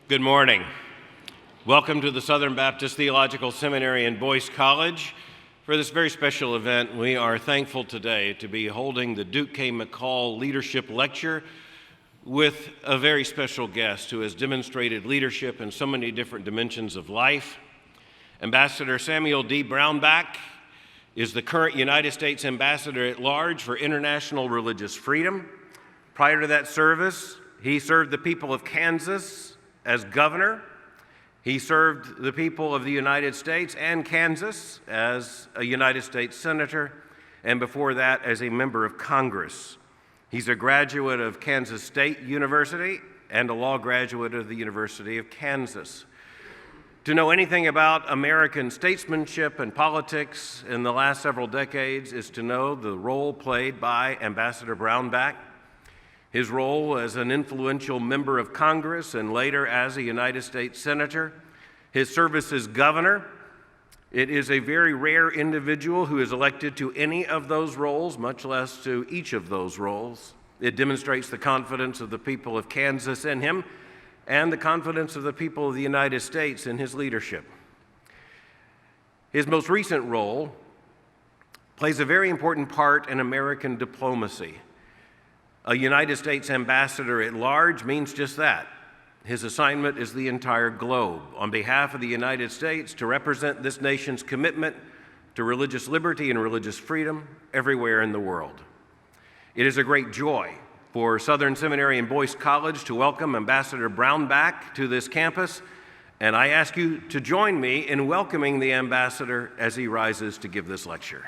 Good morning. Welcome to the Southern Baptist Theological Seminary and Boyce College. For this very special event, we are thankful today to be holding the Duke K. McCall Leadership Lecture with a very special guest who has demonstrated leadership in so many different dimensions of life. Ambassador Samuel D. Brownback is the current United States Ambassador at Large for International Religious Freedom. Prior to that service, he served the people of Kansas as governor. He served the people of the United States and Kansas as a United States senator, and before that as a member of Congress. He's a graduate of Kansas State University and a law graduate of the University of Kansas. To know anything about American statesmanship and politics in the last several decades is to know the role played by Ambassador Brownback. His role as an influential member of Congress and later as a United States Senator, his service as governor. It is a very rare individual who is elected to any of those roles, much less to each of those roles. It demonstrates the confidence of the people of Kansas in him and the confidence of the people of the United States in his leadership. His most recent role plays a very important part in American diplomacy. A United States ambassador at large means just that. His assignment is the entire globe on behalf of the United States to represent this nation's commitment to religious liberty and religious freedom everywhere in the world. It is a great joy for Southern Seminary and Boyce College to welcome Ambassador Brownback to this campus, and I ask you to join me in welcoming the ambassador as he rises to give this lecture.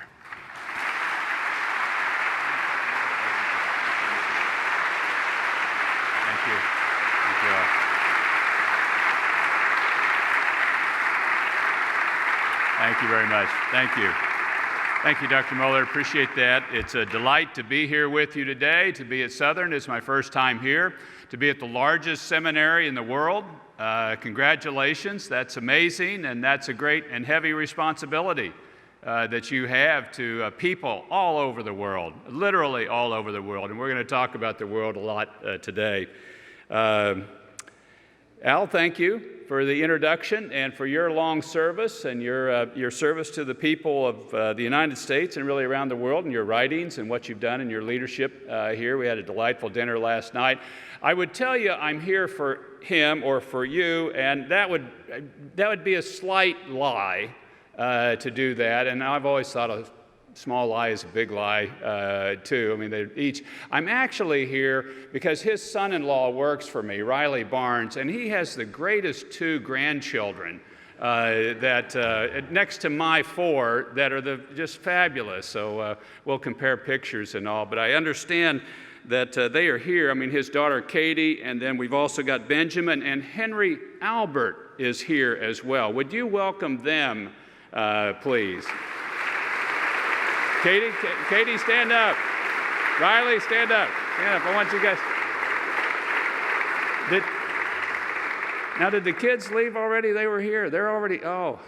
Thank you very much. Thank you. Thank you, Dr. Muller. Appreciate that. It's a delight to be here with you today, to be at Southern. It's my first time here, to be at the largest seminary in the world. Congratulations. That's amazing, and that's a great and heavy responsibility that you have to people all over the world, literally all over the world. And we're going to talk about the world a lot today. Al, thank you for the introduction and for your long service and your service to the people of the United States and really around the world, and your writings and what you've done in your leadership here. We had a delightful dinner last night. I would tell you I'm here for him or for you, and that would be a slight lie to do that. And I've always thought a small lie is a big lie, too. I mean, I'm actually here because his son-in-law works for me, Riley Barnes, and he has the greatest two grandchildren that next to my four that are just fabulous. So we'll compare pictures and all. But I understand that they are here. I mean, his daughter Katie, and then we've also got Benjamin, and Henry Albert is here as well. Would you welcome them, please? Katie, stand up. Riley, stand up. Stand up. I want you guys. Did the kids leave already? They were here. They're already. Oh.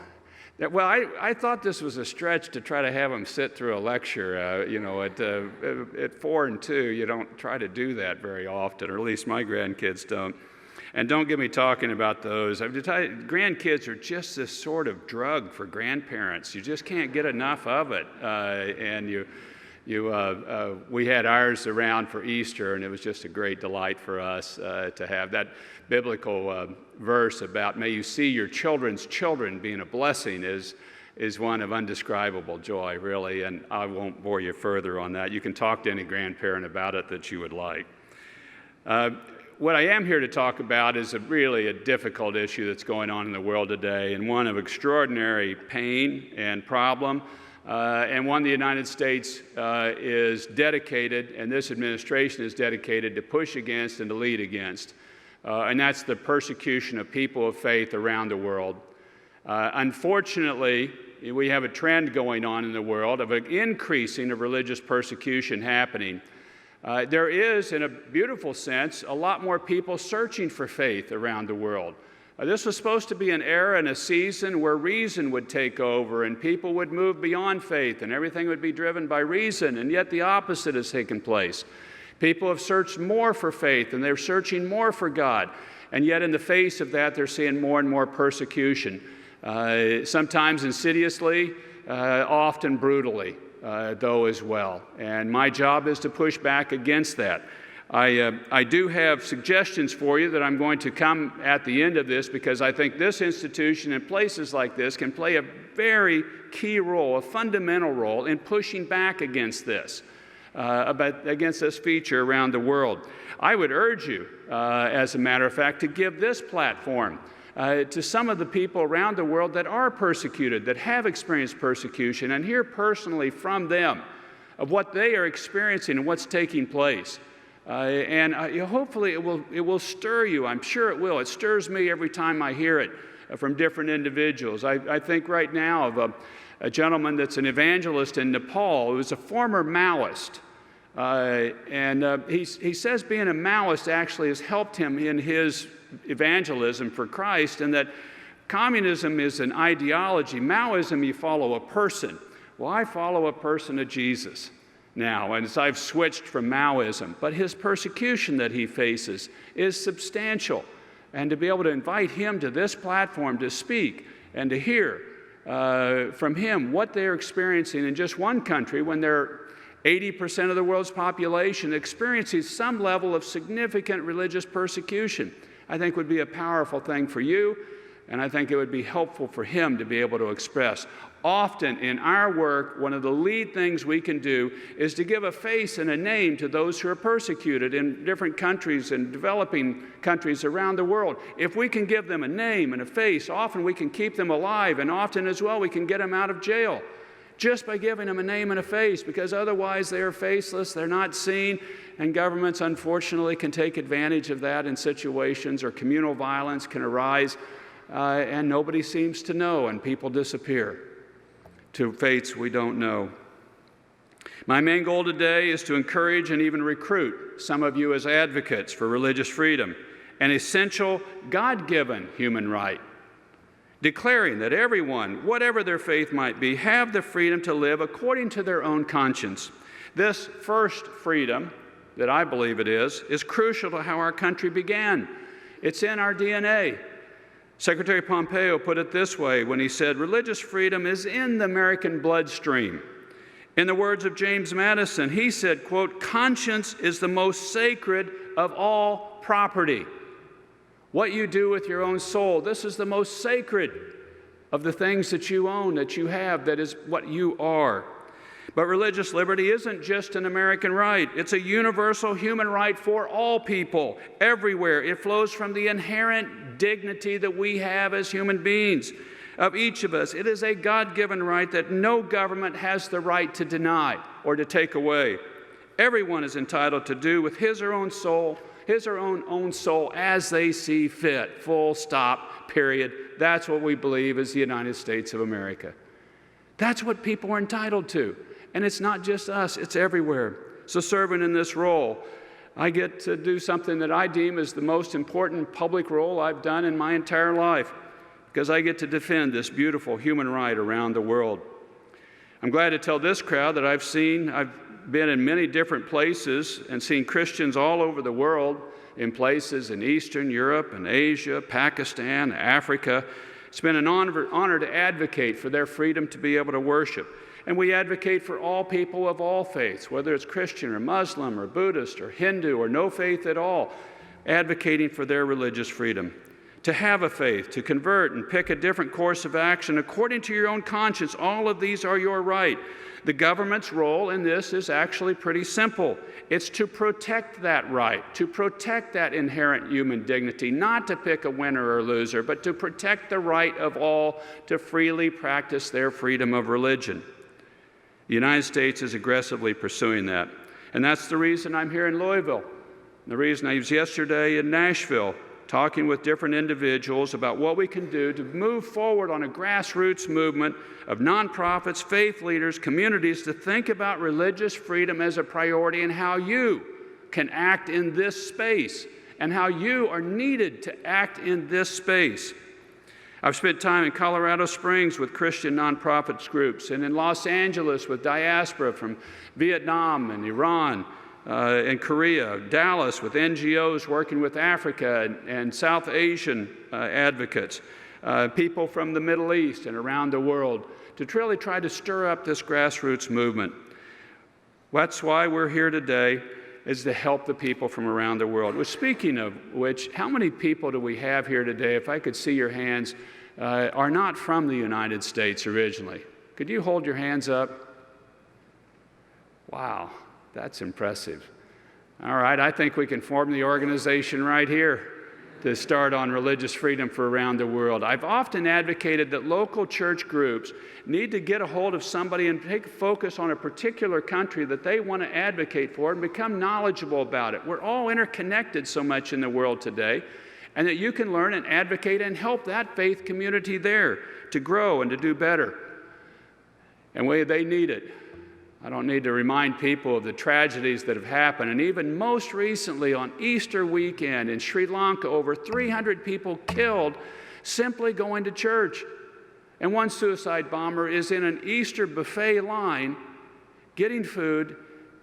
Well, I thought this was a stretch to try to have them sit through a lecture. At 4 and 2, you don't try to do that very often, or at least my grandkids don't. And don't get me talking about those. I'm just telling you, grandkids are just this sort of drug for grandparents. You just can't get enough of it. We had ours around for Easter, and it was just a great delight for us to have that biblical verse about may you see your children's children being a blessing is one of undescribable joy, really. And I won't bore you further on that. You can talk to any grandparent about it that you would like. What I am here to talk about is really a difficult issue that's going on in the world today, and one of extraordinary pain and problem, and one the United States is dedicated, and this administration is dedicated to push against and to lead against, and that's the persecution of people of faith around the world. Unfortunately, we have a trend going on in the world of an increasing of religious persecution happening. There is, in a beautiful sense, a lot more people searching for faith around the world. This was supposed to be an era and a season where reason would take over and people would move beyond faith and everything would be driven by reason, and yet the opposite has taken place. People have searched more for faith and they're searching more for God. And yet in the face of that, they're seeing more and more persecution, sometimes insidiously, often brutally, though as well. And my job is to push back against that. I do have suggestions for you that I'm going to come at the end of this, because I think this institution and places like this can play a very key role, a fundamental role in pushing back against this, against this feature around the world. I would urge you, as a matter of fact, to give this platform to some of the people around the world that are persecuted, that have experienced persecution, and hear personally from them of what they are experiencing and what's taking place. Hopefully it will stir you. I'm sure it will. It stirs me every time I hear it from different individuals. I think right now of a gentleman that's an evangelist in Nepal who was a former Maoist. He says being a Maoist actually has helped him in his evangelism for Christ, and that communism is an ideology. Maoism, you follow a person. Well, I follow a person of Jesus now, and as I've switched from Maoism, but his persecution that he faces is substantial. And to be able to invite him to this platform to speak and to hear from him what they're experiencing in just one country, when they're 80% of the world's population experiencing some level of significant religious persecution, I think would be a powerful thing for you, and I think it would be helpful for him to be able to express. Often in our work, one of the lead things we can do is to give a face and a name to those who are persecuted in different countries and developing countries around the world. If we can give them a name and a face, often we can keep them alive, and often as well we can get them out of jail just by giving them a name and a face, because otherwise they are faceless, they're not seen, and governments unfortunately can take advantage of that in situations, or communal violence can arise, and nobody seems to know, and people disappear to fates we don't know. My main goal today is to encourage and even recruit some of you as advocates for religious freedom, an essential God-given human right, declaring that everyone, whatever their faith might be, have the freedom to live according to their own conscience. This first freedom, that I believe it is crucial to how our country began. It's in our DNA. Secretary Pompeo put it this way when he said, religious freedom is in the American bloodstream. In the words of James Madison, he said, quote, conscience is the most sacred of all property. What you do with your own soul, this is the most sacred of the things that you own, that you have, that is what you are. But religious liberty isn't just an American right. It's a universal human right for all people, everywhere. It flows from the inherent dignity that we have as human beings, of each of us. It is a God-given right that no government has the right to deny or to take away. Everyone is entitled to do with his or her own soul as they see fit. Full stop, period. That's what we believe is the United States of America. That's what people are entitled to. And it's not just us, it's everywhere. So serving in this role, I get to do something that I deem as the most important public role I've done in my entire life, because I get to defend this beautiful human right around the world. I'm glad to tell this crowd that I've been in many different places and seen Christians all over the world, in places in Eastern Europe and Asia, Pakistan, Africa. It's been an honor to advocate for their freedom to be able to worship. And we advocate for all people of all faiths, whether it's Christian or Muslim or Buddhist or Hindu or no faith at all, advocating for their religious freedom. To have a faith, to convert and pick a different course of action according to your own conscience, all of these are your right. The government's role in this is actually pretty simple. It's to protect that right, to protect that inherent human dignity, not to pick a winner or loser, but to protect the right of all to freely practice their freedom of religion. The United States is aggressively pursuing that. And that's the reason I'm here in Louisville. The reason I was yesterday in Nashville talking with different individuals about what we can do to move forward on a grassroots movement of nonprofits, faith leaders, communities to think about religious freedom as a priority and how you can act in this space and how you are needed to act in this space. I've spent time in Colorado Springs with Christian nonprofits groups and in Los Angeles with diaspora from Vietnam and Iran, in Korea, Dallas with NGOs working with Africa and South Asian advocates, people from the Middle East and around the world to really try to stir up this grassroots movement. That's why we're here today, is to help the people from around the world. Well, speaking of which, how many people do we have here today, if I could see your hands, are not from the United States originally? Could you hold your hands up? Wow, that's impressive. All right, I think we can form the organization right here to start on religious freedom for around the world. I've often advocated that local church groups need to get a hold of somebody and take focus on a particular country that they want to advocate for and become knowledgeable about it. We're all interconnected so much in the world today, and that you can learn and advocate and help that faith community there to grow and to do better. And they need it. I don't need to remind people of the tragedies that have happened. And even most recently on Easter weekend in Sri Lanka, over 300 people killed simply going to church. And one suicide bomber is in an Easter buffet line getting food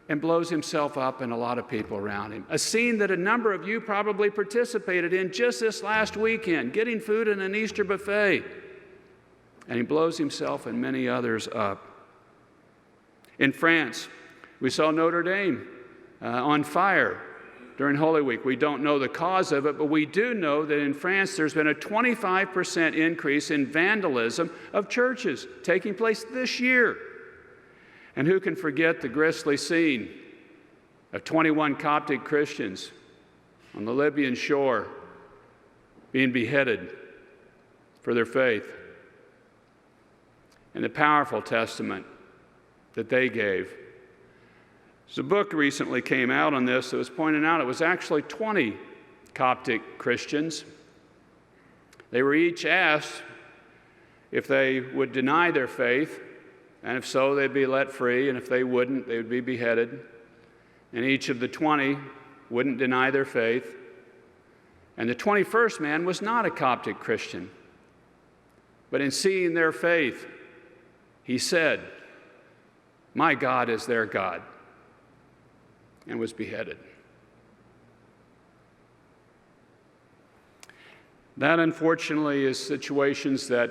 and blows himself up and a lot of people around him. A scene that a number of you probably participated in just this last weekend, getting food in an Easter buffet. And he blows himself and many others up. In France, we saw Notre Dame on fire during Holy Week. We don't know the cause of it, but we do know that in France there's been a 25% increase in vandalism of churches taking place this year. And who can forget the grisly scene of 21 Coptic Christians on the Libyan shore being beheaded for their faith, and the powerful testament that they gave. So a book recently came out on this that was pointing out it was actually 20 Coptic Christians. They were each asked if they would deny their faith, and if so, they'd be let free, and if they wouldn't, they would be beheaded. And each of the 20 wouldn't deny their faith. And the 21st man was not a Coptic Christian. But in seeing their faith, he said, "My God is their God," and was beheaded. That, unfortunately, is situations that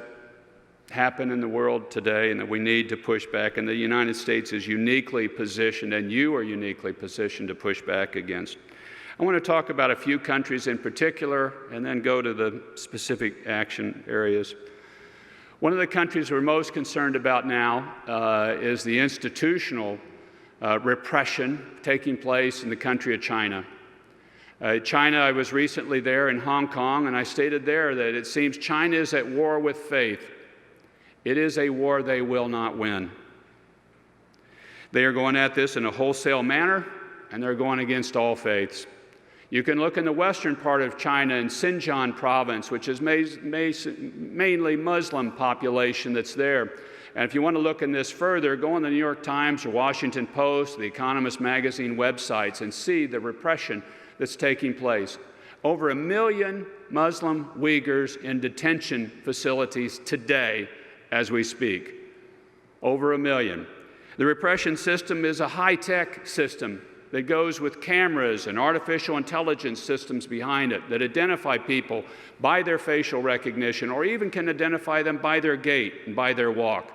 happen in the world today and that we need to push back, and the United States is uniquely positioned, and you are uniquely positioned to push back against. I want to talk about a few countries in particular and then go to the specific action areas. One of the countries we're most concerned about now is the institutional repression taking place in the country of China. China, I was recently there in Hong Kong, and I stated there that it seems China is at war with faith. It is a war they will not win. They are going at this in a wholesale manner, and they're going against all faiths. You can look in the western part of China in Xinjiang province, which is mainly Muslim population that's there. And if you want to look in this further, go on the New York Times or Washington Post, the Economist magazine websites, and see the repression that's taking place. Over 1 million Muslim Uyghurs in detention facilities today as we speak. Over 1 million. The repression system is a high-tech system that goes with cameras and artificial intelligence systems behind it that identify people by their facial recognition, or even can identify them by their gait and by their walk.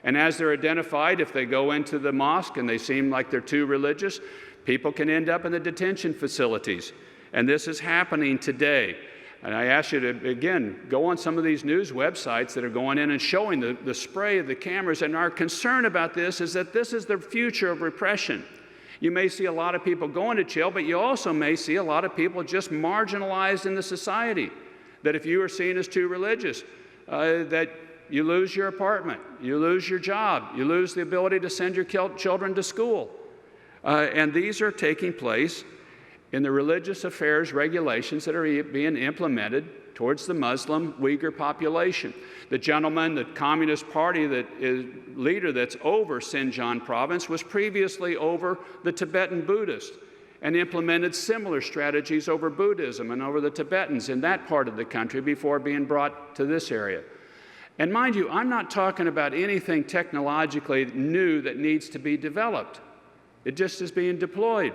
And as they're identified, if they go into the mosque and they seem like they're too religious, people can end up in the detention facilities. And this is happening today. And I ask you to, again, go on some of these news websites that are going in and showing the spray of the cameras. And our concern about this is that this is the future of repression. You may see a lot of people going to jail, but you also may see a lot of people just marginalized in the society. That if you are seen as too religious, that you lose your apartment, you lose your job, you lose the ability to send your children to school. And these are taking place in the religious affairs regulations that are being implemented towards the Muslim Uyghur population. The gentleman, the Communist Party that is leader that's over Xinjiang province was previously over the Tibetan Buddhists and implemented similar strategies over Buddhism and over the Tibetans in that part of the country before being brought to this area. And mind you, I'm not talking about anything technologically new that needs to be developed. It just is being deployed.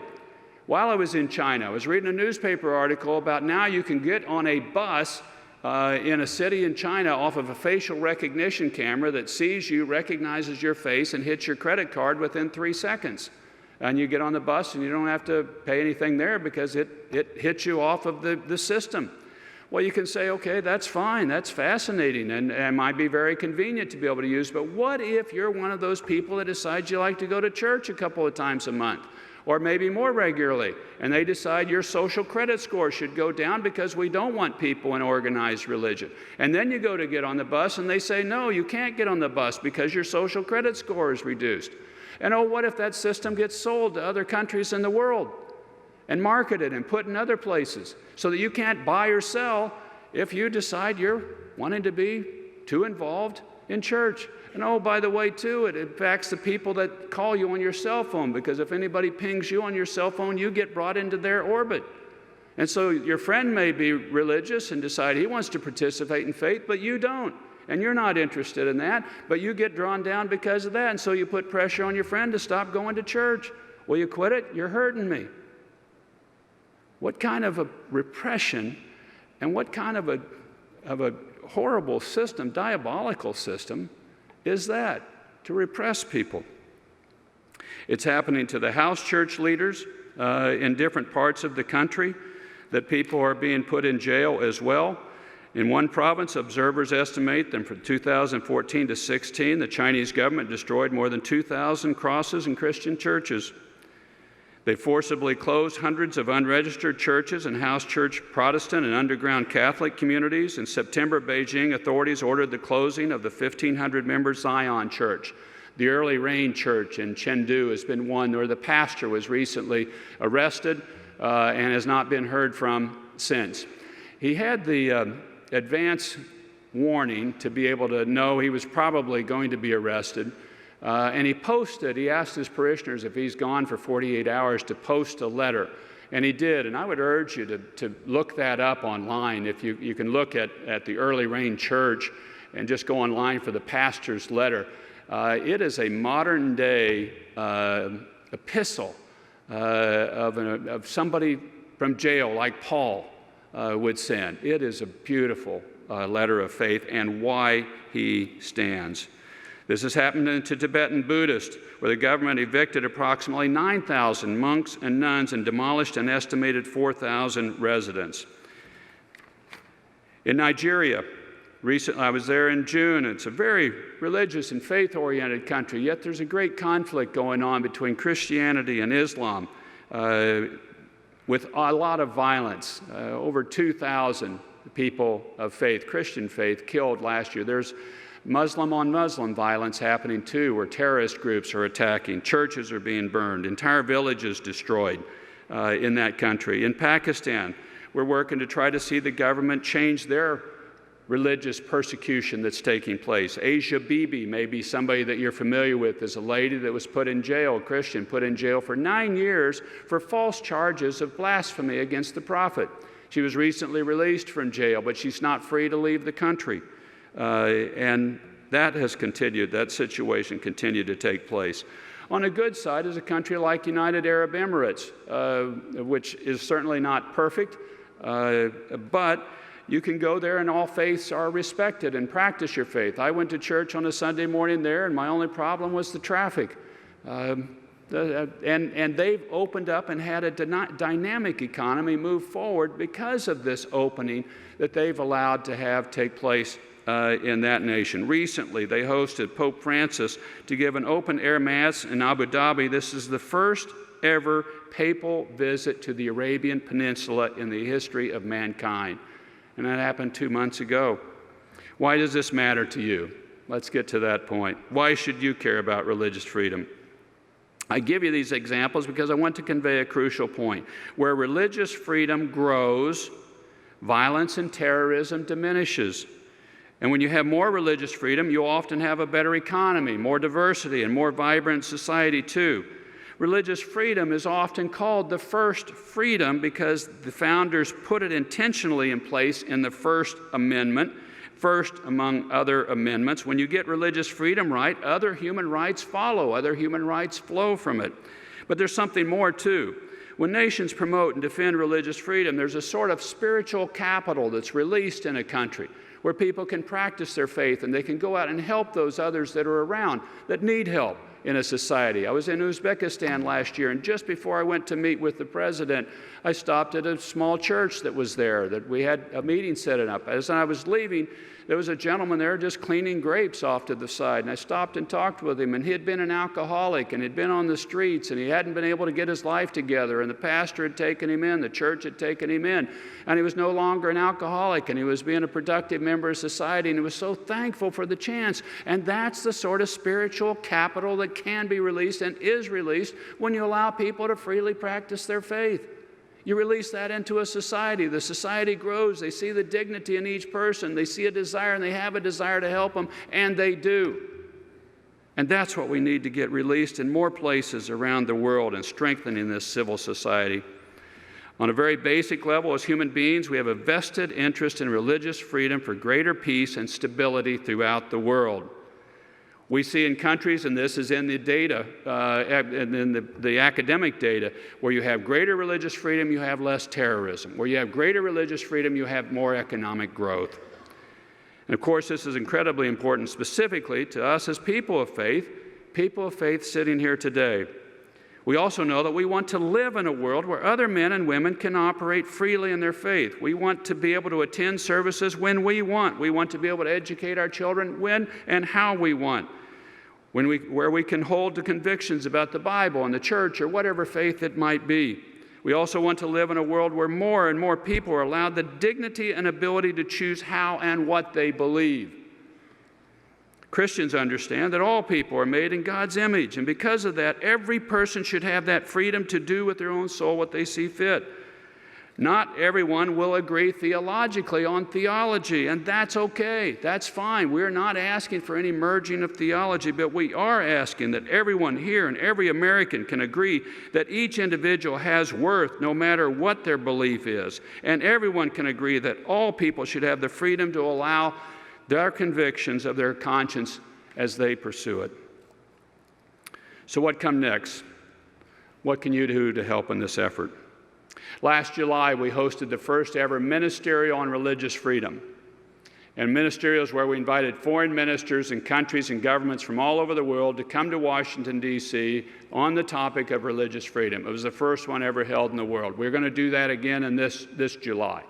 While I was in China, I was reading a newspaper article about now you can get on a bus in a city in China off of a facial recognition camera that sees you, recognizes your face, and hits your credit card within 3 seconds. And you get on the bus and you don't have to pay anything there because it hits you off of the system. Well, you can say, okay, that's fine, that's fascinating, and it might be very convenient to be able to use, but what if you're one of those people that decides you like to go to church a couple of times a month, or maybe more regularly, and they decide your social credit score should go down because we don't want people in organized religion. And then you go to get on the bus and they say, no, you can't get on the bus because your social credit score is reduced. And oh, what if that system gets sold to other countries in the world and marketed and put in other places so that you can't buy or sell if you decide you're wanting to be too involved in church? And oh, by the way, too, it impacts the people that call you on your cell phone, because if anybody pings you on your cell phone, you get brought into their orbit. And so your friend may be religious and decide he wants to participate in faith, but you don't. And you're not interested in that, but you get drawn down because of that. And so you put pressure on your friend to stop going to church. Will you quit it? You're hurting me. What kind of a repression and what kind of a horrible system, diabolical system, is that to repress people? It's happening to the house church leaders in different parts of the country, that people are being put in jail as well. In one province, observers estimate that from 2014 to 16, the Chinese government destroyed more than 2,000 crosses in Christian churches. They forcibly closed hundreds of unregistered churches and house church Protestant and underground Catholic communities. In September, Beijing authorities ordered the closing of the 1,500-member Zion Church. The Early Rain Church in Chengdu has been one where the pastor was recently arrested and has not been heard from since. He had the advance warning to be able to know he was probably going to be arrested. And he asked his parishioners if he's gone for 48 hours to post a letter. And he did. And I would urge you to look that up online. If you can look at the Early Rain Church and just go online for the pastor's letter. It is a modern day epistle of somebody from jail like Paul would send. It is a beautiful letter of faith and why he stands. This has happened to Tibetan Buddhists, where the government evicted approximately 9,000 monks and nuns and demolished an estimated 4,000 residents. In Nigeria, I was there in June. It's a very religious and faith-oriented country, yet there's a great conflict going on between Christianity and Islam, with a lot of violence. Over 2,000 people of faith, Christian faith, killed last year. There's Muslim-on-Muslim violence happening too, where terrorist groups are attacking. Churches are being burned. Entire villages destroyed in that country. In Pakistan, we're working to try to see the government change their religious persecution that's taking place. Asia Bibi may be somebody that you're familiar with, as a lady that was put in jail, a Christian, put in jail for 9 years for false charges of blasphemy against the prophet. She was recently released from jail, but she's not free to leave the country. And that has continued, that situation continued to take place. On a good side is a country like United Arab Emirates, which is certainly not perfect, but you can go there and all faiths are respected and practice your faith. I went to church on a Sunday morning there, and my only problem was the traffic. And they've opened up and had a dynamic economy move forward because of this opening that they've allowed to have take place in that nation. Recently, they hosted Pope Francis to give an open-air mass in Abu Dhabi. This is the first ever papal visit to the Arabian Peninsula in the history of mankind. And that happened 2 months ago. Why does this matter to you? Let's get to that point. Why should you care about religious freedom? I give you these examples because I want to convey a crucial point. Where religious freedom grows, violence and terrorism diminishes. And when you have more religious freedom, you often have a better economy, more diversity, and more vibrant society too. Religious freedom is often called the first freedom because the founders put it intentionally in place in the First Amendment, first among other amendments. When you get religious freedom right, other human rights follow, other human rights flow from it. But there's something more too. When nations promote and defend religious freedom, there's a sort of spiritual capital that's released in a country where people can practice their faith and they can go out and help those others that are around that need help in a society. I was in Uzbekistan last year, and just before I went to meet with the president, I stopped at a small church that was there, that we had a meeting set up. As I was leaving, there was a gentleman there just cleaning grapes off to the side, and I stopped and talked with him, and he had been an alcoholic, and he'd been on the streets, and he hadn't been able to get his life together, and the pastor had taken him in, the church had taken him in, and he was no longer an alcoholic, and he was being a productive member of society, and he was so thankful for the chance. And that's the sort of spiritual capital that can be released and is released when you allow people to freely practice their faith. You release that into a society. The society grows. They see the dignity in each person. They see a desire, and they have a desire to help them, and they do. And that's what we need to get released in more places around the world and strengthening this civil society. On a very basic level, as human beings, we have a vested interest in religious freedom for greater peace and stability throughout the world. We see in countries, and this is in the data, and in the academic data, where you have greater religious freedom, you have less terrorism. Where you have greater religious freedom, you have more economic growth. And of course, this is incredibly important specifically to us as people of faith sitting here today. We also know that we want to live in a world where other men and women can operate freely in their faith. We want to be able to attend services when we want. We want to be able to educate our children when and how we want. Where we can hold to convictions about the Bible and the church or whatever faith it might be. We also want to live in a world where more and more people are allowed the dignity and ability to choose how and what they believe. Christians understand that all people are made in God's image, and because of that, every person should have that freedom to do with their own soul what they see fit. Not everyone will agree theologically on theology, and that's okay. That's fine. We're not asking for any merging of theology, but we are asking that everyone here and every American can agree that each individual has worth no matter what their belief is. And everyone can agree that all people should have the freedom to allow their convictions of their conscience as they pursue it. So what comes next? What can you do to help in this effort? Last July, we hosted the first ever ministerial on religious freedom. And ministerials where we invited foreign ministers and countries and governments from all over the world to come to Washington, D.C. on the topic of religious freedom. It was the first one ever held in the world. We're going to do that again in this July.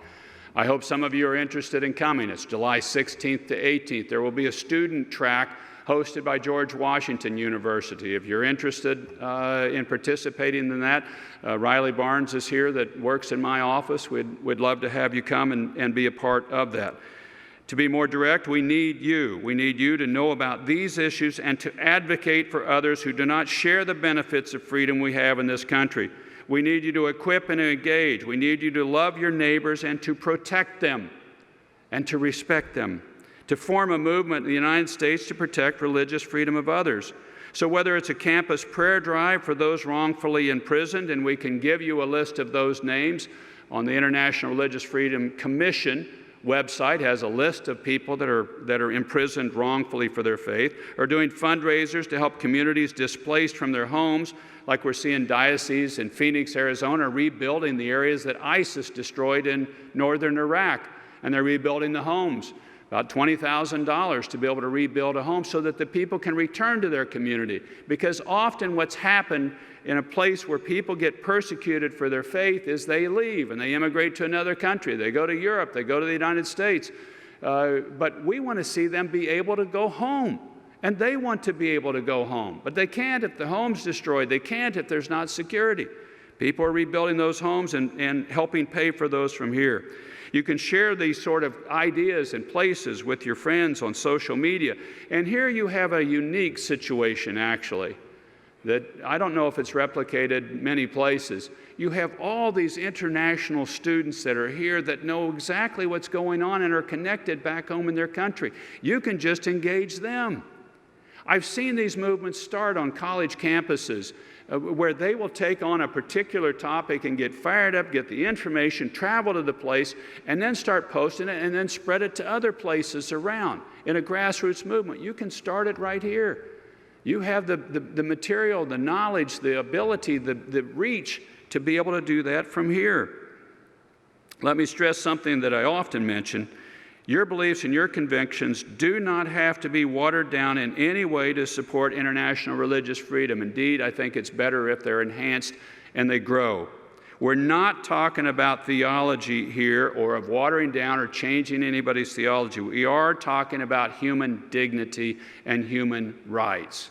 I hope some of you are interested in coming. It's July 16th to 18th. There will be a student track hosted by George Washington University. If you're interested in participating in that, Riley Barnes is here that works in my office. We'd love to have you come and be a part of that. To be more direct, we need you. We need you to know about these issues and to advocate for others who do not share the benefits of freedom we have in this country. We need you to equip and engage. We need you to love your neighbors and to protect them and to respect them, to form a movement in the United States to protect religious freedom of others. So whether it's a campus prayer drive for those wrongfully imprisoned, and we can give you a list of those names on the International Religious Freedom Commission website, has a list of people that are imprisoned wrongfully for their faith, or doing fundraisers to help communities displaced from their homes, like we're seeing dioceses in Phoenix, Arizona, rebuilding the areas that ISIS destroyed in northern Iraq, and they're rebuilding the homes. About $20,000 to be able to rebuild a home so that the people can return to their community. Because often what's happened in a place where people get persecuted for their faith is they leave and they immigrate to another country. They go to Europe, they go to the United States. But we want to see them be able to go home. And they want to be able to go home. But they can't if the home's destroyed. They can't if there's not security. People are rebuilding those homes and helping pay for those from here. You can share these sort of ideas and places with your friends on social media. And here you have a unique situation, actually, that I don't know if it's replicated many places. You have all these international students that are here that know exactly what's going on and are connected back home in their country. You can just engage them. I've seen these movements start on college campuses where they will take on a particular topic and get fired up, get the information, travel to the place, and then start posting it and then spread it to other places around in a grassroots movement. You can start it right here. You have the material, the knowledge, the ability, the reach to be able to do that from here. Let me stress something that I often mention. Your beliefs and your convictions do not have to be watered down in any way to support international religious freedom. Indeed, I think it's better if they're enhanced and they grow. We're not talking about theology here or of watering down or changing anybody's theology. We are talking about human dignity and human rights.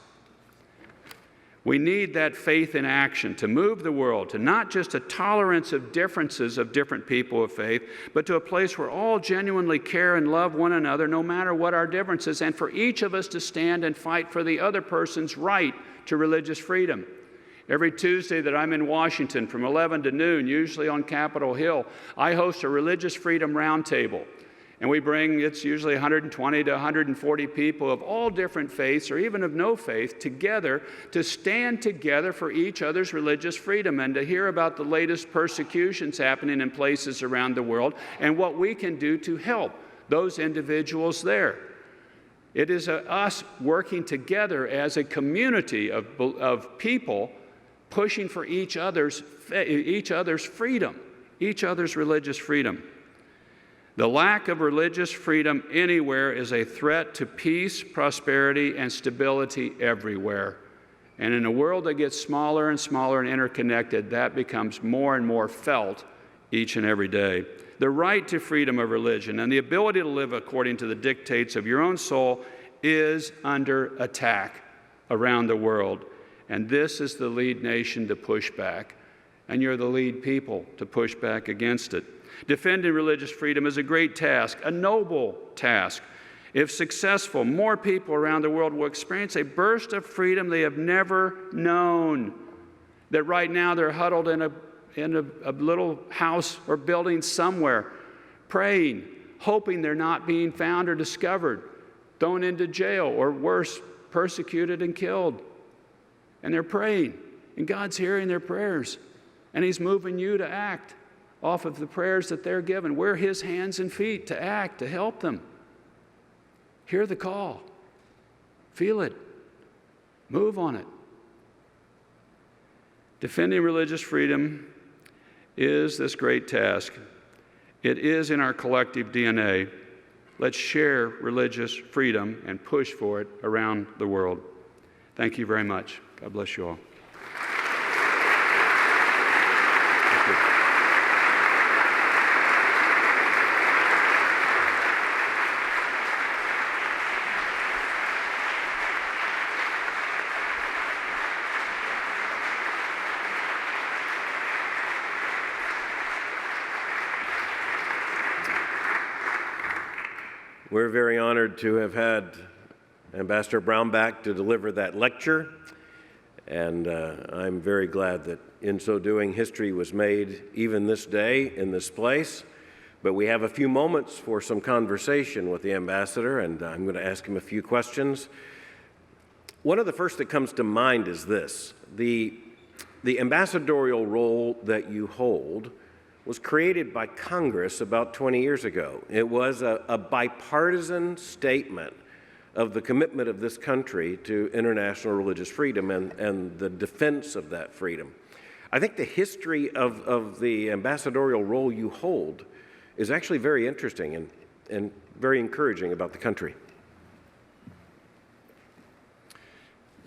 We need that faith in action to move the world to not just a tolerance of differences of different people of faith, but to a place where all genuinely care and love one another no matter what our differences, and for each of us to stand and fight for the other person's right to religious freedom. Every Tuesday that I'm in Washington from 11 to noon, usually on Capitol Hill, I host a religious freedom roundtable. And we bring, it's usually 120 to 140 people of all different faiths or even of no faith together to stand together for each other's religious freedom and to hear about the latest persecutions happening in places around the world and what we can do to help those individuals there. It is us working together as a community of people pushing for each other's freedom, each other's religious freedom. The lack of religious freedom anywhere is a threat to peace, prosperity, and stability everywhere. And in a world that gets smaller and smaller and interconnected, that becomes more and more felt each and every day. The right to freedom of religion and the ability to live according to the dictates of your own soul is under attack around the world. And this is the lead nation to push back. And you're the lead people to push back against it. Defending religious freedom is a great task, a noble task. If successful, more people around the world will experience a burst of freedom they have never known. That right now they're huddled in a little house or building somewhere, praying, hoping they're not being found or discovered, thrown into jail, or worse, persecuted and killed. And they're praying, and God's hearing their prayers, and He's moving you to act off of the prayers that they're given. We're His hands and feet to act, to help them. Hear the call. Feel it. Move on it. Defending religious freedom is this great task. It is in our collective DNA. Let's share religious freedom and push for it around the world. Thank you very much. God bless you all. We're very honored to have had Ambassador Brownback to deliver that lecture, and I'm very glad that in so doing history was made even this day in this place. But we have a few moments for some conversation with the ambassador, and I'm going to ask him a few questions. One of the first that comes to mind is this. The ambassadorial role that you hold was created by Congress about 20 years ago. It was a bipartisan statement of the commitment of this country to international religious freedom and the defense of that freedom. I think the history of the ambassadorial role you hold is actually very interesting and very encouraging about the country.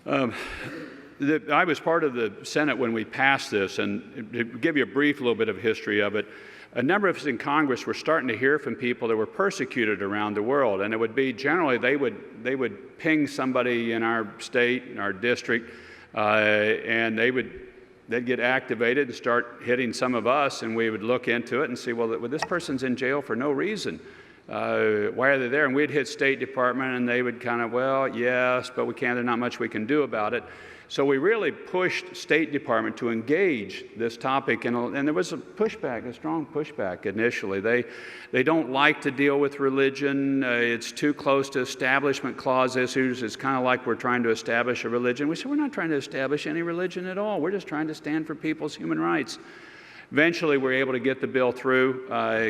I was part of the Senate when we passed this, and to give you a brief little bit of history of it, a number of us in Congress were starting to hear from people that were persecuted around the world, and it would be generally they would ping somebody in our state, in our district, and they'd get activated and start hitting some of us, and we would look into it and see, well, this person's in jail for no reason. Why are they there? And we'd hit State Department, and they would kind of, well, yes, but there's not much we can do about it. So we really pushed State Department to engage this topic, and there was a strong pushback initially. They don't like to deal with religion. It's too close to Establishment Clause issues. It's kind of like we're trying to establish a religion. We said, we're not trying to establish any religion at all. We're just trying to stand for people's human rights. Eventually, we were able to get the bill through,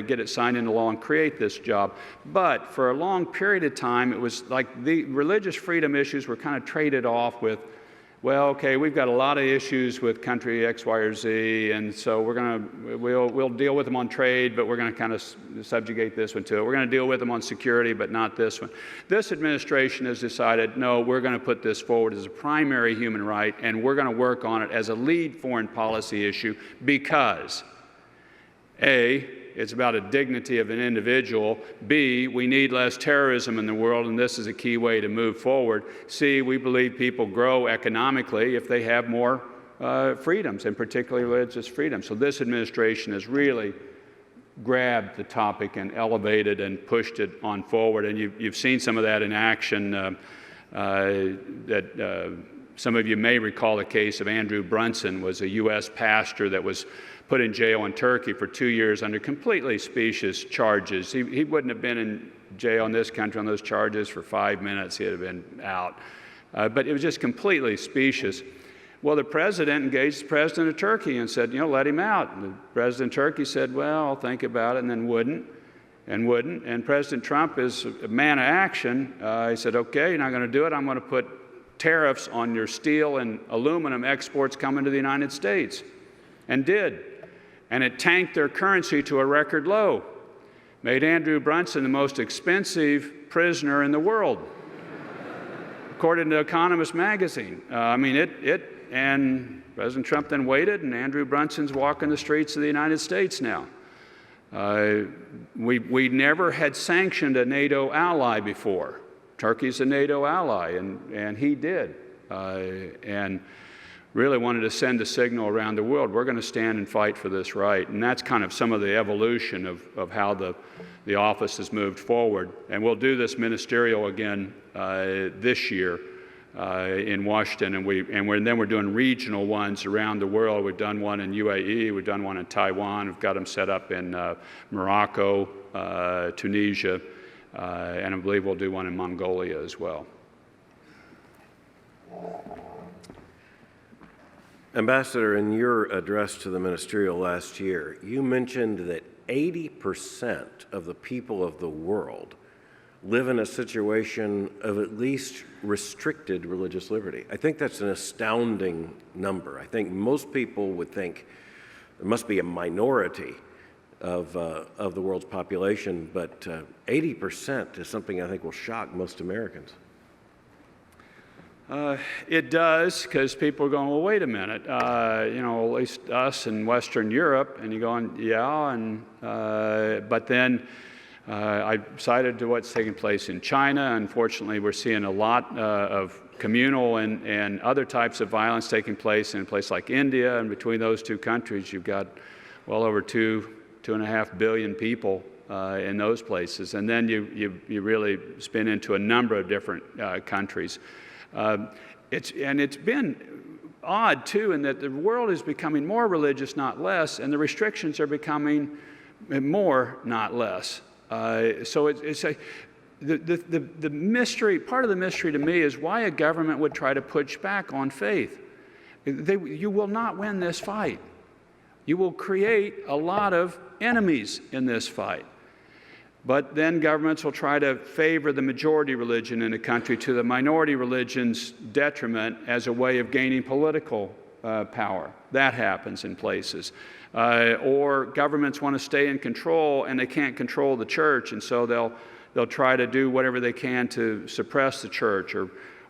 get it signed into law, and create this job. But for a long period of time, it was like the religious freedom issues were kind of traded off with well, okay, we've got a lot of issues with country X, Y, or Z, and so we'll deal with them on trade, but we're going to kind of subjugate this one to it. We're going to deal with them on security, but not this one. This administration has decided, no, we're going to put this forward as a primary human right, and we're going to work on it as a lead foreign policy issue because, A, it's about a dignity of an individual. B, we need less terrorism in the world, and this is a key way to move forward. C, we believe people grow economically if they have more freedoms, and particularly religious freedom. So this administration has really grabbed the topic and elevated and pushed it on forward. And you've seen some of that in action. Some of you may recall the case of Andrew Brunson, was a U.S. pastor that was put in jail in Turkey for 2 years under completely specious charges. He wouldn't have been in jail in this country on those charges for 5 minutes. He'd have been out. But it was just completely specious. Well, the president engaged the president of Turkey and said, let him out. And the president of Turkey said, well, I'll think about it, and then wouldn't. And President Trump is a man of action. He said, okay, you're not going to do it. I'm going to put tariffs on your steel and aluminum exports coming to the United States. And did. And it tanked their currency to a record low. Made Andrew Brunson the most expensive prisoner in the world, according to Economist magazine. And President Trump then waited, and Andrew Brunson's walking the streets of the United States now. We never had sanctioned a NATO ally before. Turkey's a NATO ally, and he did. And really wanted to send a signal around the world. We're going to stand and fight for this right. And that's kind of some of the evolution of how the office has moved forward. And we'll do this ministerial again this year in Washington. And we're doing regional ones around the world. We've done one in UAE. We've done one in Taiwan. We've got them set up in Morocco, Tunisia, and I believe we'll do one in Mongolia as well. Ambassador, in your address to the ministerial last year, you mentioned that 80% of the people of the world live in a situation of at least restricted religious liberty. I think that's an astounding number. I think most people would think there must be a minority of the world's population, but 80% is something I think will shock most Americans. It does, because people are going, well, wait a minute, at least us in Western Europe, and you're going, yeah, but then I cited to what's taking place in China. Unfortunately, we're seeing a lot of communal and other types of violence taking place in a place like India, and between those two countries, you've got well over 2.5 billion people in those places, and then you really spin into a number of different countries. It's been odd, too, in that the world is becoming more religious, not less, and the restrictions are becoming more, not less. So the mystery, part of the mystery to me is why a government would try to push back on faith. You will not win this fight. You will create a lot of enemies in this fight. But then governments will try to favor the majority religion in a country to the minority religion's detriment as a way of gaining political power. That happens in places. Or governments want to stay in control and they can't control the church, and so they'll try to do whatever they can to suppress the church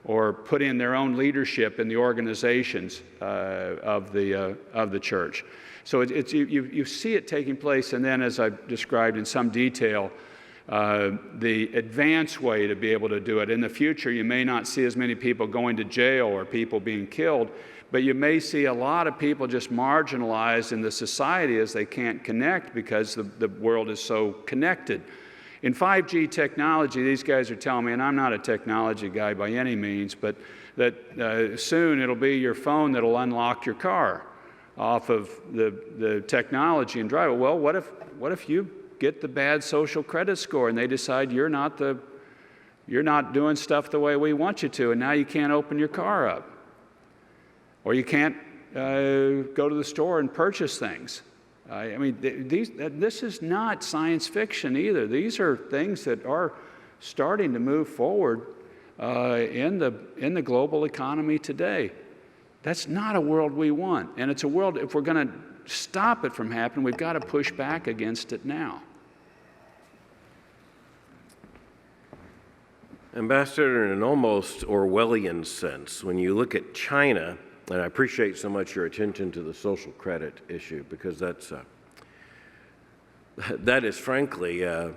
or put in their own leadership in the organizations of the church. So you see it taking place, and then, as I've described in some detail, the advanced way to be able to do it. In the future, you may not see as many people going to jail or people being killed, but you may see a lot of people just marginalized in the society as they can't connect because the world is so connected. In 5G technology, these guys are telling me, and I'm not a technology guy by any means, but that soon it'll be your phone that'll unlock your car off of the technology and drive it. Well, what if you get the bad social credit score and they decide you're not doing stuff the way we want you to, and now you can't open your car up, or you can't go to the store and purchase things. This is not science fiction either. These are things that are starting to move forward in the global economy today. That's not a world we want. And it's a world, if we're going to stop it from happening, we've got to push back against it now. Ambassador, in an almost Orwellian sense, when you look at China, and I appreciate so much your attention to the social credit issue, because that is frankly an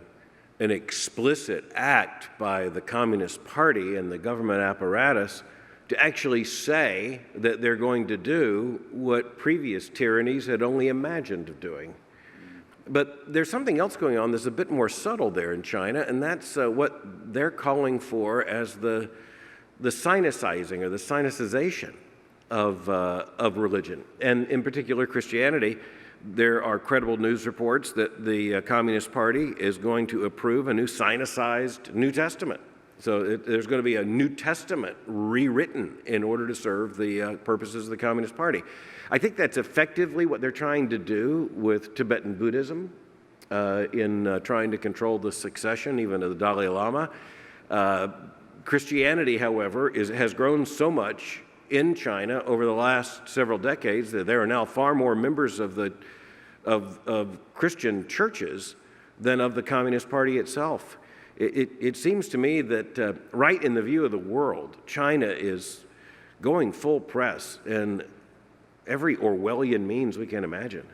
explicit act by the Communist Party and the government apparatus to actually say that they're going to do what previous tyrannies had only imagined of doing. But there's something else going on that's a bit more subtle there in China, and that's what they're calling for as the sinicizing or the sinicization of religion, and in particular Christianity. There are credible news reports that the Communist Party is going to approve a new sinicized New Testament. So there's going to be a New Testament rewritten in order to serve the purposes of the Communist Party. I think that's effectively what they're trying to do with Tibetan Buddhism in trying to control the succession, even of the Dalai Lama. Christianity, however, has grown so much in China over the last several decades that there are now far more members of Christian churches than of the Communist Party itself. It seems to me that right in the view of the world, China is going full press in every Orwellian means we can imagine.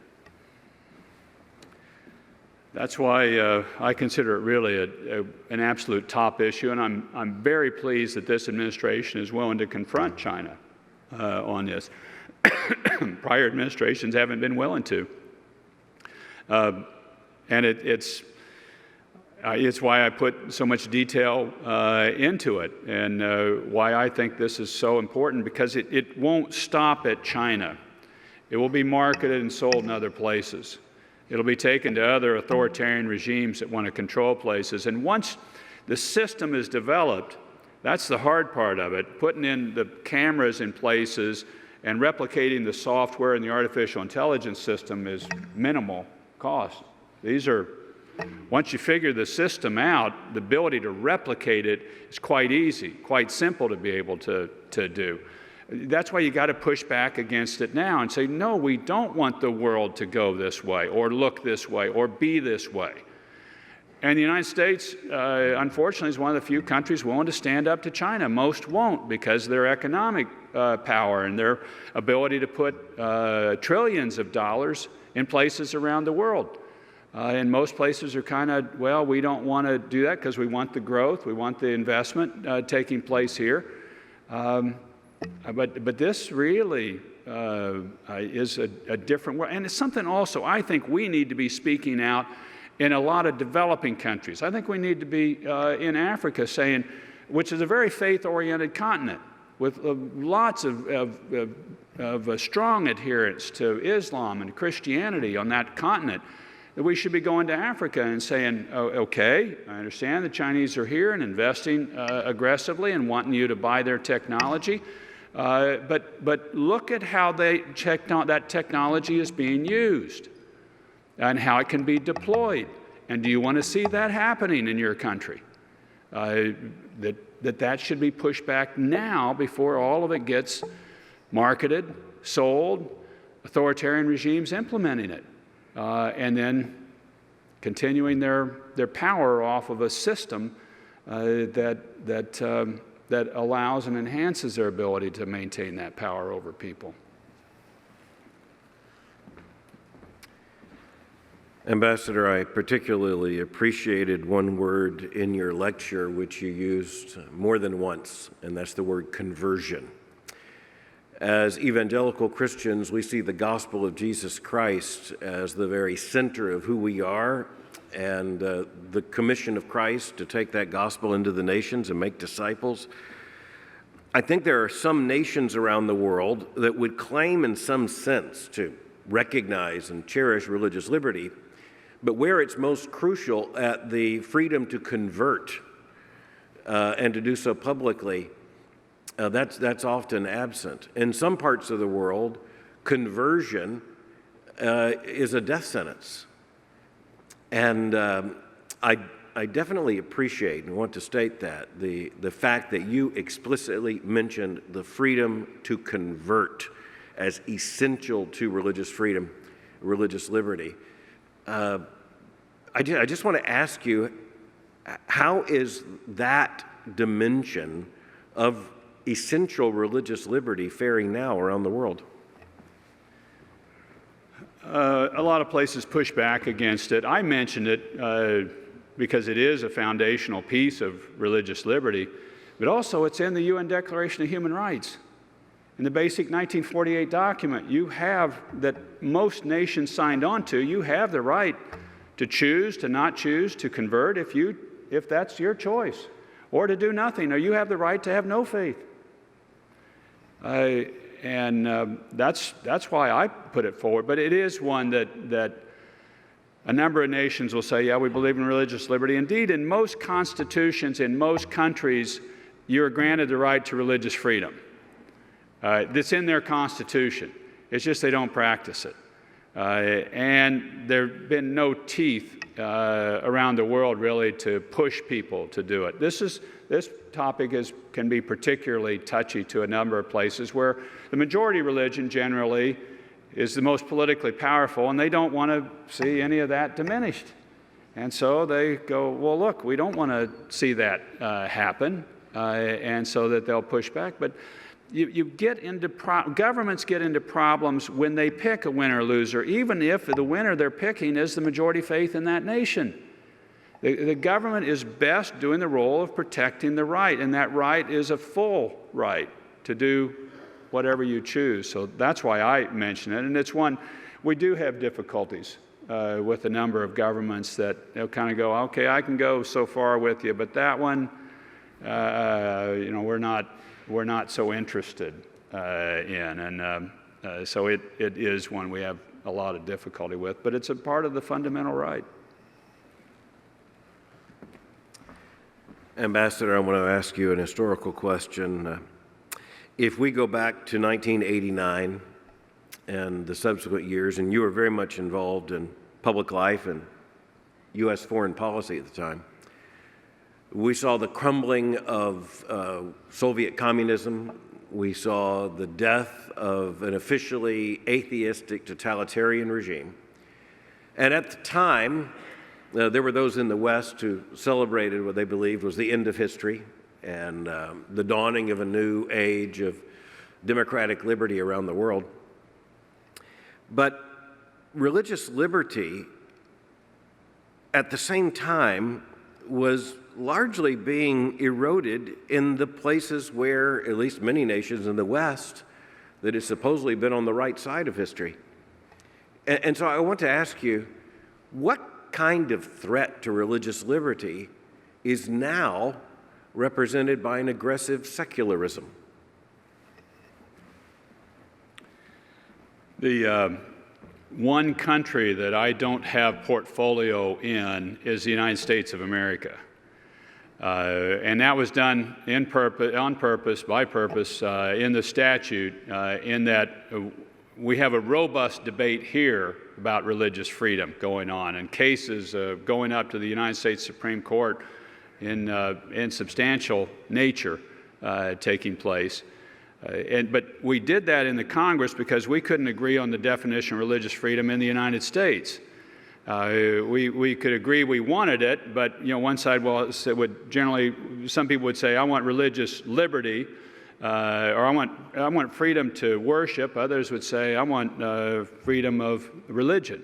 That's why I consider it really an absolute top issue, and I'm very pleased that this administration is willing to confront China on this. Prior administrations haven't been willing to. And it's why I put so much detail into it, and why I think this is so important, because it won't stop at China. It will be marketed and sold in other places. It'll be taken to other authoritarian regimes that want to control places. And once the system is developed, that's the hard part of it. Putting in the cameras in places and replicating the software and the artificial intelligence system is minimal cost. Once you figure the system out, the ability to replicate it is quite easy, quite simple to be able to do. That's why you got to push back against it now and say, no, we don't want the world to go this way or look this way or be this way. And the United States, unfortunately, is one of the few countries willing to stand up to China. Most won't, because of their economic power and their ability to put trillions of dollars in places around the world. And most places are kind of, well, we don't want to do that because we want the growth, we want the investment taking place here. But this really is a different world. And it's something also I think we need to be speaking out in a lot of developing countries. I think we need to be in Africa saying, which is a very faith-oriented continent with lots of strong adherence to Islam and Christianity on that continent, that we should be going to Africa and saying, oh, okay, I understand the Chinese are here and investing aggressively and wanting you to buy their technology. But look at how that technology is being used and how it can be deployed. And do you want to see that happening in your country? That should be pushed back now before all of it gets marketed, sold, authoritarian regimes implementing it, and then continuing their power off of a system that allows and enhances their ability to maintain that power over people. Ambassador, I particularly appreciated one word in your lecture which you used more than once, and that's the word conversion. As evangelical Christians, we see the gospel of Jesus Christ as the very center of who we are, and the commission of Christ to take that gospel into the nations and make disciples. I think there are some nations around the world that would claim in some sense to recognize and cherish religious liberty, but where it's most crucial at the freedom to convert and to do so publicly, that's often absent. In some parts of the world, conversion is a death sentence. And I I definitely appreciate and want to state that the fact that you explicitly mentioned the freedom to convert as essential to religious freedom, religious liberty. I just want to ask you, how is that dimension of essential religious liberty faring now around the world? A lot of places push back against it. I mentioned it because it is a foundational piece of religious liberty, but also it's in the UN Declaration of Human Rights. In the basic 1948 document, you have, that most nations signed on to, you have the right to choose, to not choose, to convert if that's your choice, or to do nothing, or you have the right to have no faith. That's why I put it forward. But it is one that a number of nations will say, yeah, we believe in religious liberty. Indeed, in most constitutions, in most countries, you're granted the right to religious freedom. That's in their constitution. It's just they don't practice it. And there have been no teeth around the world, really, to push people to do it. This topic can be particularly touchy to a number of places where the majority religion generally is the most politically powerful, and they don't want to see any of that diminished. And so they go, well, look, we don't want to see that happen, and so that they'll push back. But you get into governments get into problems when they pick a winner or loser, even if the winner they're picking is the majority faith in that nation. The government is best doing the role of protecting the right, and that right is a full right to do whatever you choose. So that's why I mention it, and it's one we do have difficulties with a number of governments that they'll kind of go, okay, I can go so far with you, but that one, we're not so interested in, and so it is one we have a lot of difficulty with, but it's a part of the fundamental right. Ambassador, I want to ask you an historical question. If we go back to 1989 and the subsequent years, and you were very much involved in public life and U.S. foreign policy at the time, we saw the crumbling of Soviet communism. We saw the death of an officially atheistic totalitarian regime. And at the time, there were those in the West who celebrated what they believed was the end of history and the dawning of a new age of democratic liberty around the world. But religious liberty, at the same time, was largely being eroded in the places where, at least many nations in the West, that has supposedly been on the right side of history. And so I want to ask you, what kind of threat to religious liberty is now represented by an aggressive secularism? The one country that I don't have portfolio in is the United States of America. And that was done on purpose, by purpose, in the statute, in that we have a robust debate here about religious freedom going on, and cases going up to the United States Supreme Court in substantial nature taking place. But we did that in the Congress because we couldn't agree on the definition of religious freedom in the United States. We could agree we wanted it, but one side would generally, some people would say, I want religious liberty, or I want freedom to worship. Others would say, I want freedom of religion.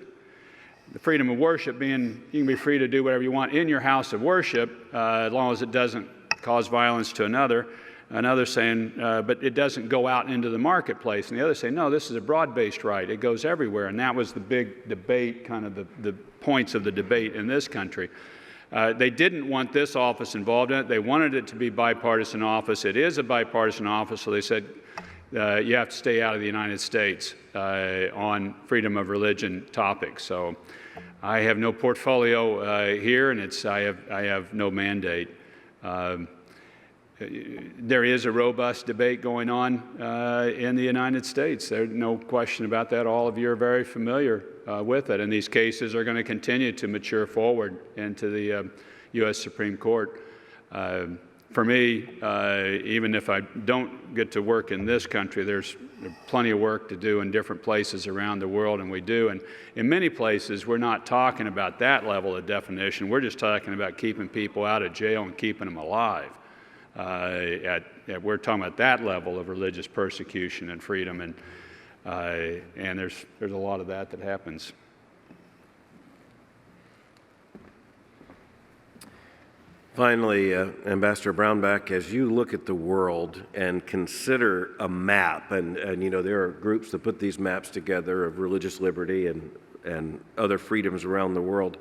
The freedom of worship being you can be free to do whatever you want in your house of worship, as long as it doesn't cause violence to another. Another saying, but it doesn't go out into the marketplace. And the other say, no, this is a broad-based right. It goes everywhere. And that was the big debate, kind of the points of the debate in this country. They didn't want this office involved in it. They wanted it to be bipartisan office. It is a bipartisan office, so they said you have to stay out of the United States on freedom of religion topics. So I have no portfolio here, and I have no mandate. There is a robust debate going on in the United States. There's no question about that. All of you are very familiar with it, and these cases are going to continue to mature forward into the U.S. Supreme Court. For me, even if I don't get to work in this country, there's plenty of work to do in different places around the world, and we do. And in many places, we're not talking about that level of definition. We're just talking about keeping people out of jail and keeping them alive. We're talking about that level of religious persecution and freedom, and there's a lot of that happens. Finally, Ambassador Brownback, as you look at the world and consider a map, and there are groups that put these maps together of religious liberty and other freedoms around the world,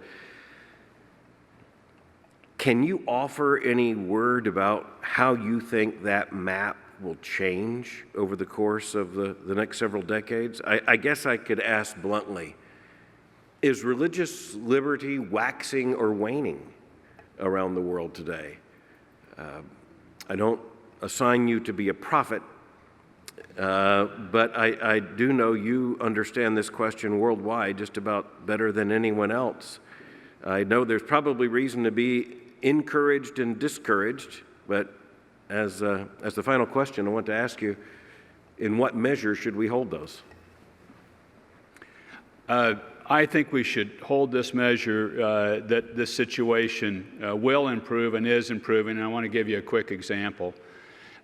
can you offer any word about how you think that map will change over the course of the next several decades? I guess I could ask bluntly, is religious liberty waxing or waning around the world today? I don't assign you to be a prophet, but I do know you understand this question worldwide just about better than anyone else. I know there's probably reason to be encouraged and discouraged, but as the final question, I want to ask you, in what measure should we hold those? I think we should hold this measure that this situation will improve and is improving, and I want to give you a quick example.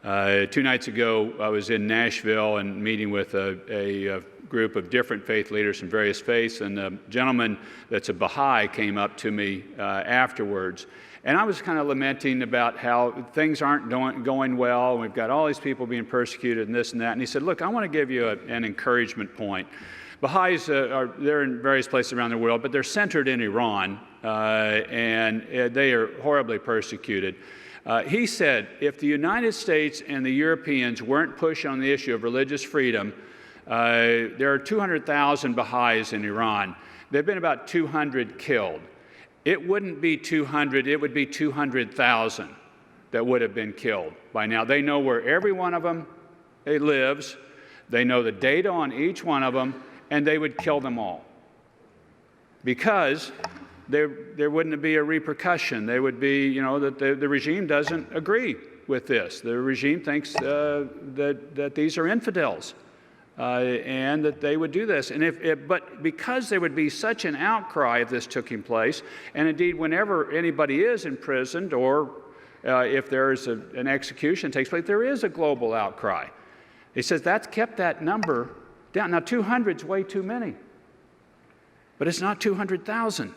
2 nights ago, I was in Nashville and meeting with a group of different faith leaders from various faiths, and a gentleman that's a Baha'i came up to me afterwards. And I was kind of lamenting about how things aren't going well, and we've got all these people being persecuted and this and that. And he said, look, I want to give you an encouragement point. Baha'is, they're in various places around the world, but they're centered in Iran, and they are horribly persecuted. He said, if the United States and the Europeans weren't pushing on the issue of religious freedom, there are 200,000 Baha'is in Iran. There have been about 200 killed. It wouldn't be 200, it would be 200,000 that would have been killed by now. They know where every one of them lives. They know the data on each one of them, and they would kill them all. Because there wouldn't be a repercussion. They would be, that the regime doesn't agree with this. The regime thinks that these are infidels. And that they would do this. But because there would be such an outcry if this took place, and indeed whenever anybody is imprisoned or if there is an execution takes place, there is a global outcry. He says that's kept that number down. Now 200 is way too many, but it's not 200,000.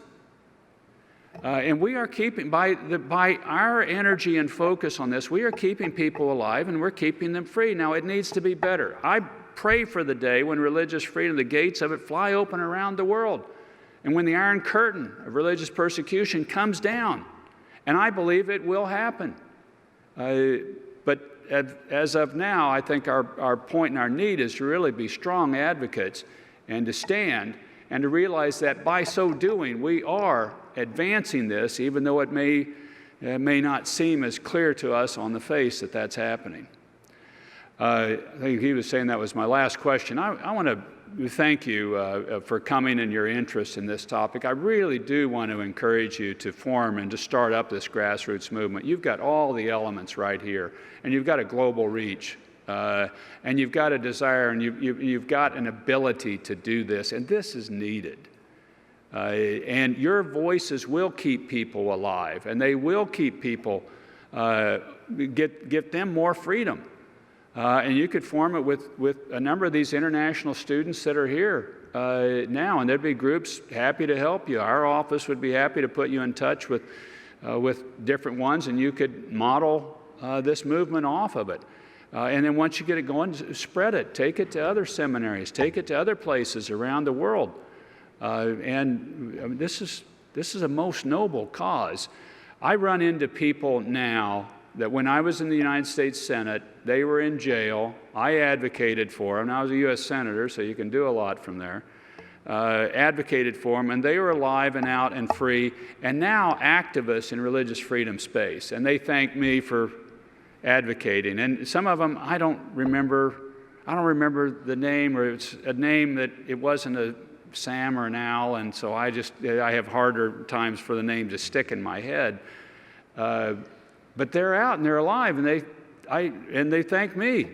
And we are keeping, by our energy and focus on this, we are keeping people alive and we're keeping them free. Now it needs to be better. I pray for the day when religious freedom, the gates of it fly open around the world, and when the iron curtain of religious persecution comes down, and I believe it will happen. But as of now, I think our point and our need is to really be strong advocates and to stand and to realize that by so doing, we are advancing this, even though it may not seem as clear to us on the face that that's happening. I think he was saying that was my last question. I want to thank you for coming and your interest in this topic. I really do want to encourage you to form and to start up this grassroots movement. You've got all the elements right here, and you've got a global reach, and you've got a desire, and you've got an ability to do this, and this is needed. And your voices will keep people alive, and they will keep people, get them more freedom. And you could form it with a number of these international students that are here now, and there'd be groups happy to help you. Our office would be happy to put you in touch with different ones, and you could model this movement off of it. And then once you get it going, spread it. Take it to other seminaries. Take it to other places around the world. And this is a most noble cause. I run into people now that when I was in the United States Senate, they were in jail. I advocated for them. I was a U.S. Senator, so you can do a lot from there. Advocated for them, and they were alive and out and free, and now activists in religious freedom space. And they thank me for advocating. And some of them, I don't remember the name, or it's a name that it wasn't a Sam or an Al, and so I have harder times for the name to stick in my head. But they're out and they're alive, and they thank me.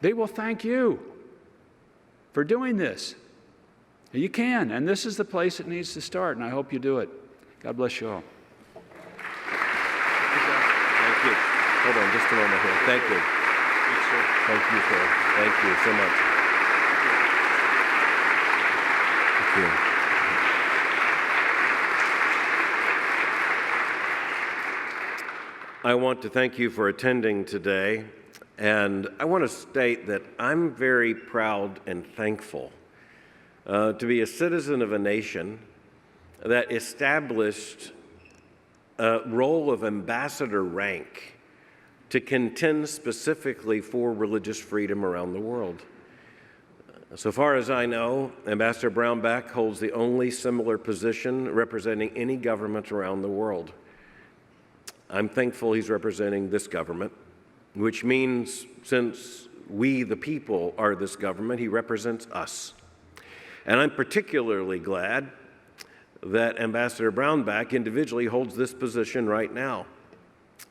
They will thank you for doing this. You can, and this is the place it needs to start, and I hope you do it. God bless you all. Thank you. Hold on just a moment here. Thank you. Yes, sir. Thank you, sir. Thank you so much. Thank you. I want to thank you for attending today, and I want to state that I'm very proud and thankful to be a citizen of a nation that established a role of ambassador rank to contend specifically for religious freedom around the world. So far as I know, Ambassador Brownback holds the only similar position representing any government around the world. I'm thankful he's representing this government, which means since we, the people, are this government, he represents us. And I'm particularly glad that Ambassador Brownback individually holds this position right now.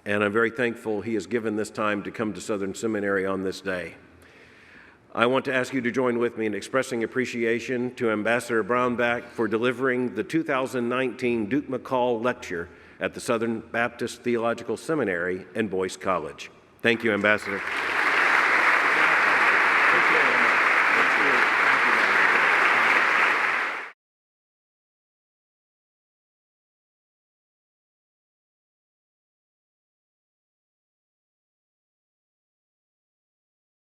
And I'm very thankful he has given this time to come to Southern Seminary on this day. I want to ask you to join with me in expressing appreciation to Ambassador Brownback for delivering the 2019 Duke McCall Lecture at the Southern Baptist Theological Seminary and Boyce College. Thank you, Ambassador.